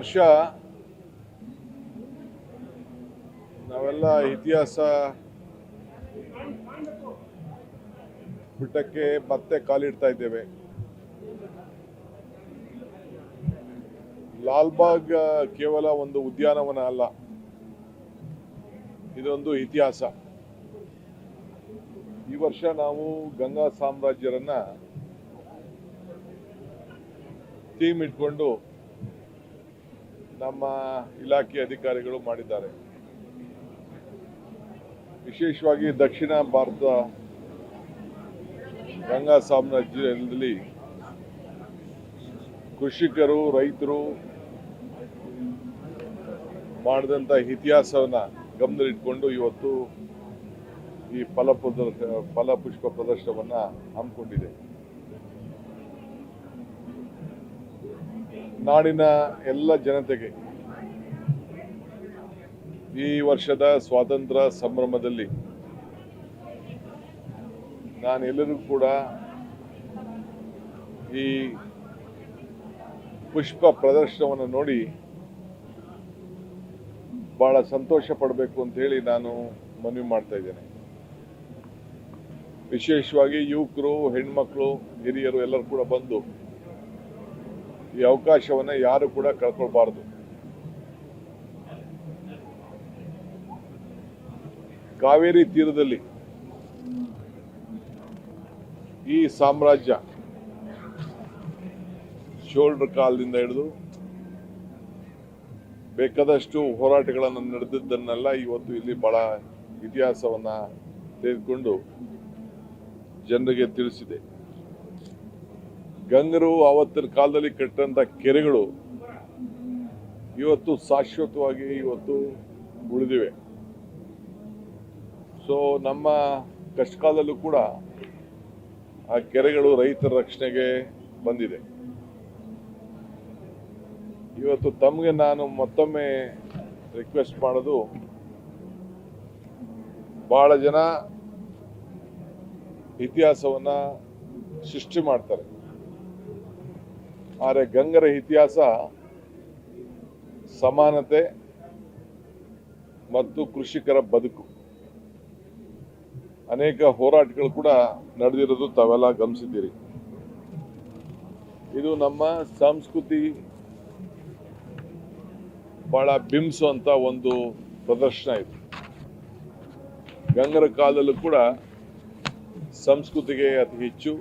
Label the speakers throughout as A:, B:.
A: ವರ್ಷ ನಾವೆಲ್ಲ ಇತಿಹಾಸ ಪುಟಕ್ಕೆ ಮತ್ತೆ ಕಾಲಿಡ್ತಾ ಇದ್ದೇವೆ. ಲಾಲ್ಬಾಗ್ ಕೇವಲ ಒಂದು ಉದ್ಯಾನವನ ಅಲ್ಲ, ಇದೊಂದು ಇತಿಹಾಸ. ಈ ವರ್ಷ ನಾವು ಗಂಗಾ ಸಾಮ್ರಾಜ್ಯರನ್ನ ಥೀಮ್ ಇಟ್ಕೊಂಡು ನಮ್ಮ ಇಲಾಖೆ ಅಧಿಕಾರಿಗಳು ಮಾಡಿದ್ದಾರೆ. ವಿಶೇಷವಾಗಿ ದಕ್ಷಿಣ ಭಾರತ ಗಂಗಾ ಸಾಮ್ರಾಜ್ಯದಲ್ಲಿ ಕೃಷಿಕರು, ರೈತರು ಮಾಡಿದಂಥ ಇತಿಹಾಸವನ್ನು ಗಮನದಲ್ಲಿಟ್ಕೊಂಡು ಇವತ್ತು ಈ ಫಲಪುಷ್ಪ ಪ್ರದರ್ಶನವನ್ನು ಹಮ್ಮಿಕೊಂಡಿದೆ. ನಾಡಿನ ಎಲ್ಲ ಜನತೆಗೆ ಈ ವರ್ಷದ ಸ್ವಾತಂತ್ರ್ಯ ಸಂಭ್ರಮದಲ್ಲಿ ನಾನೆಲ್ಲರಿಗೂ ಕೂಡ ಈ ಪುಷ್ಪ ಪ್ರದರ್ಶನವನ್ನು ನೋಡಿ ಬಹಳ ಸಂತೋಷ ಪಡಬೇಕು ಅಂತ ಹೇಳಿ ನಾನು ಮನವಿ ಮಾಡ್ತಾ ಇದ್ದೇನೆ. ವಿಶೇಷವಾಗಿ ಯುವಕರು, ಹೆಣ್ಮಕ್ಳು, ಹಿರಿಯರು ಎಲ್ಲರೂ ಕೂಡ ಬಂದು ಈ ಅವಕಾಶವನ್ನು ಯಾರು ಕೂಡ ಕಳ್ಕೊಳ್ಬಾರದು. ಕಾವೇರಿ ತೀರದಲ್ಲಿ ಈ ಸಾಮ್ರಾಜ್ಯ ಶೋಲ್ಡರ್ ಕಾಲದಿಂದ ಹಿಡಿದು ಬೇಕಾದಷ್ಟು ಹೋರಾಟಗಳನ್ನು ನಡೆದಿದ್ದನ್ನೆಲ್ಲ ಇವತ್ತು ಇಲ್ಲಿ ಬಹಳ ಇತಿಹಾಸವನ್ನ ತೆಗೆದುಕೊಂಡು ಜನರಿಗೆ ತಿಳಿಸಿದೆ. ಗಂಗರು ಆವತ್ತಿನ ಕಾಲದಲ್ಲಿ ಕಟ್ಟಂತ ಕೆರೆಗಳು ಇವತ್ತು ಶಾಶ್ವತವಾಗಿ ಇವತ್ತು ಉಳಿದಿವೆ. ಸೊ ನಮ್ಮ ಕಷ್ಟಕಾಲದಲ್ಲೂ ಕೂಡ ಆ ಕೆರೆಗಳು ರೈತರ ರಕ್ಷಣೆಗೆ ಬಂದಿದೆ. ಇವತ್ತು ತಮಗೆ ನಾನು ಮತ್ತೊಮ್ಮೆ ರಿಕ್ವೆಸ್ಟ್ ಮಾಡೋದು, ಬಹಳ ಜನ ಇತಿಹಾಸವನ್ನ ಸೃಷ್ಟಿ ಮಾಡ್ತಾರೆ, ಆದರೆ ಗಂಗರ ಇತಿಹಾಸ ಸಮಾನತೆ ಮತ್ತು ಕೃಷಿಕರ ಬದುಕು. ಅನೇಕ ಹೋರಾಟಗಳು ಕೂಡ ನಡೆದಿರೋದು ತಾವೆಲ್ಲ ಗಮನಿಸಿದ್ದೀರಿ. ಇದು ನಮ್ಮ ಸಂಸ್ಕೃತಿ ಬಹಳ ಬಿಂಬಿಸುವಂತ ಒಂದು ಪ್ರದರ್ಶನ ಇದು. ಗಂಗರ ಕಾಲದಲ್ಲೂ ಕೂಡ ಸಂಸ್ಕೃತಿಗೆ ಅತಿ ಹೆಚ್ಚು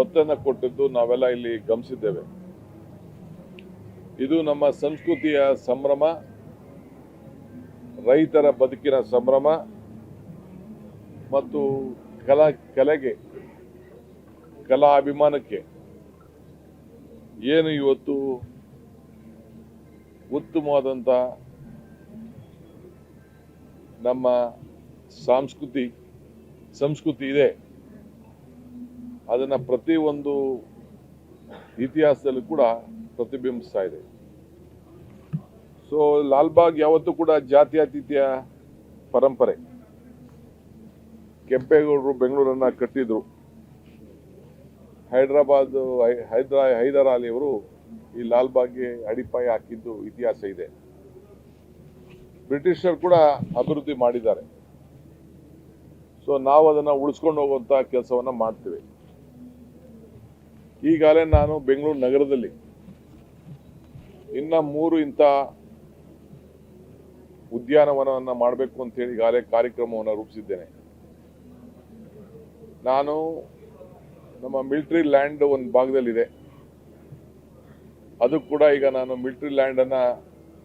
A: ಒತ್ತನ್ನು ಕೊಟ್ಟಿದ್ದು ನಾವೆಲ್ಲ ಇಲ್ಲಿ ಗಮನಿಸಿದ್ದೇವೆ. ಇದು ನಮ್ಮ ಸಂಸ್ಕೃತಿಯ ಸಂಭ್ರಮ, ರೈತರ ಬದುಕಿನ ಸಂಭ್ರಮ ಮತ್ತು ಕಲೆಗೆ, ಕಲಾ ಅಭಿಮಾನಕ್ಕೆ ಏನು ಇವತ್ತು ಉತ್ತಮವಾದಂಥ ನಮ್ಮ ಸಂಸ್ಕೃತಿ ಇದೆ, ಅದನ್ನು ಪ್ರತಿಯೊಂದು ಇತಿಹಾಸದಲ್ಲೂ ಕೂಡ ಪ್ರತಿಬಿಂಬಿಸ್ತಾ ಇದೆ. ಸೊ ಲಾಲ್ಬಾಗ್ ಯಾವತ್ತೂ ಕೂಡ ಜಾತ್ಯತೀತ ಪರಂಪರೆ. ಕೆಂಪೇಗೌಡರು ಬೆಂಗಳೂರನ್ನ ಕಟ್ಟಿದ್ರು. ಹೈದರ್ ಅಲಿ ಅವರು ಈ ಲಾಲ್ಬಾಗ್ಗೆ ಅಡಿಪಾಯ ಹಾಕಿದ್ದು ಇತಿಹಾಸ ಇದೆ. ಬ್ರಿಟಿಷರು ಕೂಡ ಅಭಿವೃದ್ಧಿ ಮಾಡಿದ್ದಾರೆ. ಸೊ ನಾವು ಅದನ್ನು ಉಳಿಸ್ಕೊಂಡು ಹೋಗುವಂಥ ಕೆಲಸವನ್ನು ಮಾಡ್ತೀವಿ. ಈಗಾಗಲೇ ನಾನು ಬೆಂಗಳೂರು ನಗರದಲ್ಲಿ ಇನ್ನ 3 ಇಂಥ ಉದ್ಯಾನವನವನ್ನು ಮಾಡಬೇಕು ಅಂತ ಹೇಳಿ ಈಗಾಗಲೇ ಕಾರ್ಯಕ್ರಮವನ್ನು ರೂಪಿಸಿದ್ದೇನೆ. ನಾನು ನಮ್ಮ ಮಿಲಿಟರಿ ಲ್ಯಾಂಡ್ ಒಂದು ಭಾಗದಲ್ಲಿದೆ, ಅದು ಕೂಡ ಈಗ ನಾನು ಮಿಲಿಟರಿ ಲ್ಯಾಂಡನ್ನು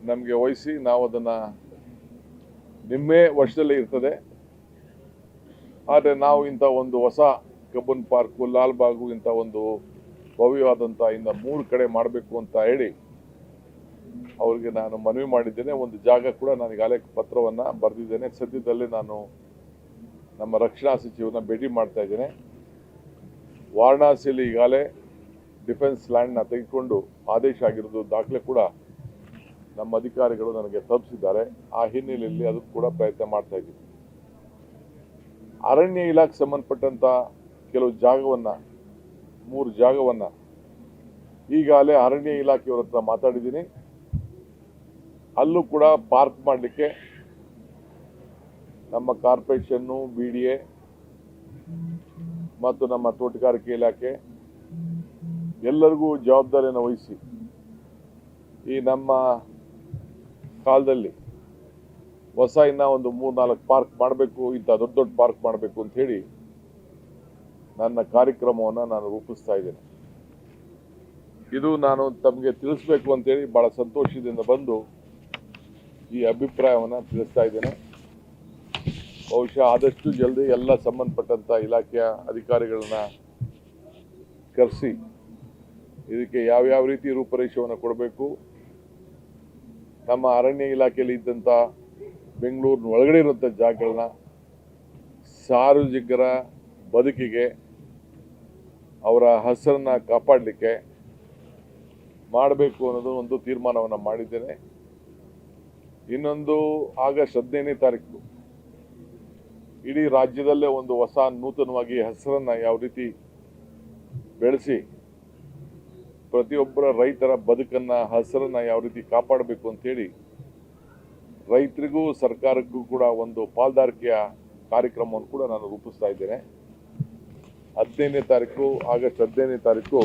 A: ನಮಗೆ ವಹಿಸಿ ನಾವು ಅದನ್ನು ನಿಮ್ಮೇ ವರ್ಷದಲ್ಲೇ ಇರ್ತದೆ. ಆದರೆ ನಾವು ಇಂಥ ಒಂದು ಹೊಸ ಕಬ್ಬನ್ ಪಾರ್ಕು, ಲಾಲ್ಬಾಗು ಇಂಥ ಒಂದು ಭವ್ಯವಾದಂಥ ಇಂದ 3 ಕಡೆ ಮಾಡಬೇಕು ಅಂತ ಹೇಳಿ ಅವರಿಗೆ ನಾನು ಮನವಿ ಮಾಡಿದ್ದೇನೆ. ಒಂದು ಜಾಗ ಕೂಡ ನಾನು ಈಗಾಗಲೇ ಪತ್ರವನ್ನು ಬರೆದಿದ್ದೇನೆ. ಸದ್ಯದಲ್ಲೇ ನಾನು ನಮ್ಮ ರಕ್ಷಣಾ ಸಚಿವರನ್ನ ಭೇಟಿ ಮಾಡ್ತಾ ಇದ್ದೇನೆ. ವಾರಣಾಸಿಯಲ್ಲಿ ಈಗಾಗಲೇ ಡಿಫೆನ್ಸ್ ಲ್ಯಾಂಡ್ನ ತೆಗೆದುಕೊಂಡು ಆದೇಶ ಆಗಿರೋದು ದಾಖಲೆ ಕೂಡ ನಮ್ಮ ಅಧಿಕಾರಿಗಳು ನನಗೆ ತಲುಪಿಸಿದ್ದಾರೆ. ಆ ಹಿನ್ನೆಲೆಯಲ್ಲಿ ಅದಕ್ಕೂ ಕೂಡ ಪ್ರಯತ್ನ ಮಾಡ್ತಾ ಇದ್ದೀವಿ. ಅರಣ್ಯ ಇಲಾಖೆ ಸಂಬಂಧಪಟ್ಟಂತ ಕೆಲವು ಜಾಗವನ್ನು 3 ಜಾಗವನ್ನು ಈಗಾಗಲೇ ಅರಣ್ಯ ಇಲಾಖೆಯವ್ರ ಹತ್ರ ಮಾತಾಡಿದ್ದೀನಿ. ಅಲ್ಲೂ ಕೂಡ ಪಾರ್ಕ್ ಮಾಡಲಿಕ್ಕೆ ನಮ್ಮ ಕಾರ್ಪೊರೇಷನ್ನು, BDA ಮತ್ತು ನಮ್ಮ ತೋಟಗಾರಿಕೆ ಇಲಾಖೆ ಎಲ್ಲರಿಗೂ ಜವಾಬ್ದಾರಿಯನ್ನು ವಹಿಸಿ ಈ ನಮ್ಮ ಕಾಲದಲ್ಲಿ ಹೊಸ ಇನ್ನ ಒಂದು 3-4 ಪಾರ್ಕ್ ಮಾಡಬೇಕು, ಇಂಥ ದೊಡ್ಡ ದೊಡ್ಡ ಪಾರ್ಕ್ ಮಾಡಬೇಕು ಅಂತ ಹೇಳಿ ನನ್ನ ಕಾರ್ಯಕ್ರಮವನ್ನು ನಾನು ರೂಪಿಸ್ತಾ ಇದ್ದೇನೆ. ಇದು ನಾನು ತಮಗೆ ತಿಳಿಸ್ಬೇಕು ಅಂತೇಳಿ ಬಹಳ ಸಂತೋಷದಿಂದ ಬಂದು ಈ ಅಭಿಪ್ರಾಯವನ್ನು ತಿಳಿಸ್ತಾ ಇದ್ದೇನೆ. ಬಹುಶಃ ಆದಷ್ಟು ಜಲ್ದಿ ಎಲ್ಲ ಸಂಬಂಧಪಟ್ಟಂತ ಇಲಾಖೆಯ ಅಧಿಕಾರಿಗಳನ್ನ ಕರೆಸಿ ಇದಕ್ಕೆ ಯಾವ್ಯಾವ ರೀತಿ ರೂಪರೇಷೆಯನ್ನು ಕೊಡಬೇಕು, ನಮ್ಮ ಅರಣ್ಯ ಇಲಾಖೆಯಲ್ಲಿ ಇದ್ದಂಥ ಬೆಂಗಳೂರಿನ ಒಳಗಡೆ ಇರುವಂಥ ಜಾಗಗಳನ್ನ ಸಾರ್ವಜನಿಕರ ಬದುಕಿಗೆ ಅವರ ಹೆಸರನ್ನ ಕಾಪಾಡಲಿಕ್ಕೆ ಮಾಡಬೇಕು ಅನ್ನೋದು ಒಂದು ತೀರ್ಮಾನವನ್ನು ಮಾಡಿದ್ದೇನೆ. ಇನ್ನೊಂದು ಆಗಸ್ಟ್ 15ನೇ ತಾರೀಕು ಇಡೀ ರಾಜ್ಯದಲ್ಲೇ ಒಂದು ಹೊಸ ನೂತನವಾಗಿ ಹೆಸರನ್ನ ಯಾವ ರೀತಿ ಬೆಳೆಸಿ ಪ್ರತಿಯೊಬ್ಬರ ರೈತರ ಬದುಕನ್ನ ಹೆಸರನ್ನ ಯಾವ ರೀತಿ ಕಾಪಾಡಬೇಕು ಅಂತೇಳಿ ರೈತರಿಗೂ ಸರ್ಕಾರಕ್ಕೂ ಕೂಡ ಒಂದು ಪಾಲ್ದಾರಿಕೆಯ ಕಾರ್ಯಕ್ರಮವನ್ನು ಕೂಡ ನಾನು ರೂಪಿಸ್ತಾ ಇದ್ದೇನೆ. 15ನೇ ತಾರೀಕು ಆಗಸ್ಟ್ 15ನೇ ತಾರೀಕು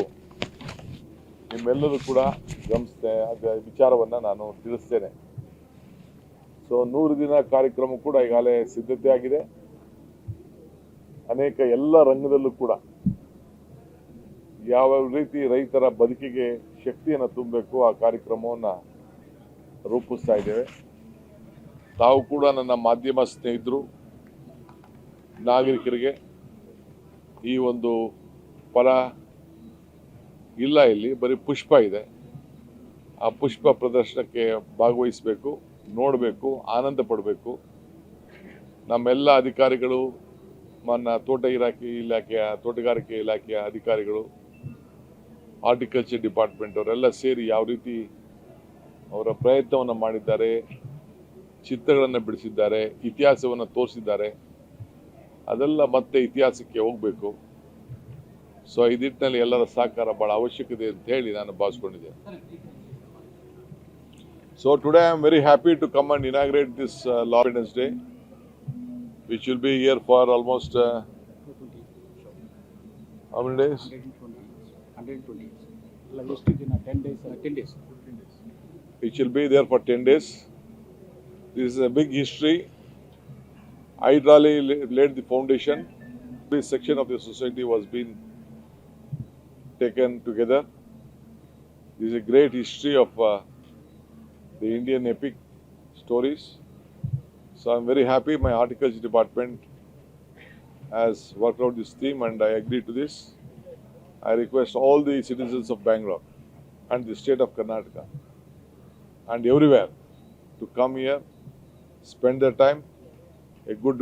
A: ನಿಮ್ಮೆಲ್ಲರೂ ಕೂಡ ಗಮನಿಸ್ತೇನೆ ವಿಚಾರವನ್ನು ನಾನು ತಿಳಿಸ್ತೇನೆ. ಸೊ 100 ದಿನ ಕಾರ್ಯಕ್ರಮ ಕೂಡ ಈಗಾಗಲೇ ಸಿದ್ಧತೆ ಆಗಿದೆ. ಅನೇಕ ಎಲ್ಲ ರಂಗದಲ್ಲೂ ಕೂಡ ಯಾವ ರೀತಿ ರೈತರ ಬದುಕಿಗೆ ಶಕ್ತಿಯನ್ನು ತುಂಬಬೇಕು ಆ ಕಾರ್ಯಕ್ರಮವನ್ನು ರೂಪಿಸ್ತಾ ಇದ್ದೇವೆ. ತಾವು ಕೂಡ ನನ್ನ ಮಾಧ್ಯಮ ಸ್ನೇಹಿತರು, ನಾಗರಿಕರಿಗೆ ಈ ಒಂದು ಫಲ ಇಲ್ಲ, ಇಲ್ಲಿ ಬರೀ ಪುಷ್ಪ ಇದೆ, ಆ ಪುಷ್ಪ ಪ್ರದರ್ಶನಕ್ಕೆ ಭಾಗವಹಿಸಬೇಕು, ನೋಡಬೇಕು, ಆನಂದ ಪಡಬೇಕು. ನಮ್ಮೆಲ್ಲ ಅಧಿಕಾರಿಗಳು, ನನ್ನ ತೋಟಗಾರಿಕೆ ಇಲಾಖೆಯ ಅಧಿಕಾರಿಗಳು, ಹಾರ್ಟಿಕಲ್ಚರ್ ಡಿಪಾರ್ಟ್ಮೆಂಟ್ ಅವರೆಲ್ಲ ಸೇರಿ ಯಾವ ರೀತಿ ಅವರ ಪ್ರಯತ್ನವನ್ನು ಮಾಡಿದ್ದಾರೆ, ಚಿತ್ರಗಳನ್ನು ಬಿಡಿಸಿದ್ದಾರೆ, ಇತಿಹಾಸವನ್ನು ತೋರಿಸಿದ್ದಾರೆ, ಅದೆಲ್ಲ ಮತ್ತೆ ಇತಿಹಾಸಕ್ಕೆ ಹೋಗಬೇಕು. ಸೊ ಈ ನಿಟ್ಟಿನಲ್ಲಿ ಎಲ್ಲರ ಸಹಕಾರ ಬಹಳ ಅವಶ್ಯಕತೆ ಅಂತ ಹೇಳಿ ನಾನು ಭಾವಿಸ್ಕೊಂಡಿದ್ದೇನೆ. So today I am very happy to come and inaugurate this Law Independence Day, which will be here for almost how many days?
B: 120 days. Like just in 10 days.
A: Which will be there for 10 days. This is a big history. Hyderali laid the foundation. This section of the society was being taken together. This is a great history of the Indian epic stories. So I'm very happy my horticulture department has worked out this theme and I agree to this. I request all the citizens of Bangalore and the state of Karnataka and everywhere to come here, spend their time, a good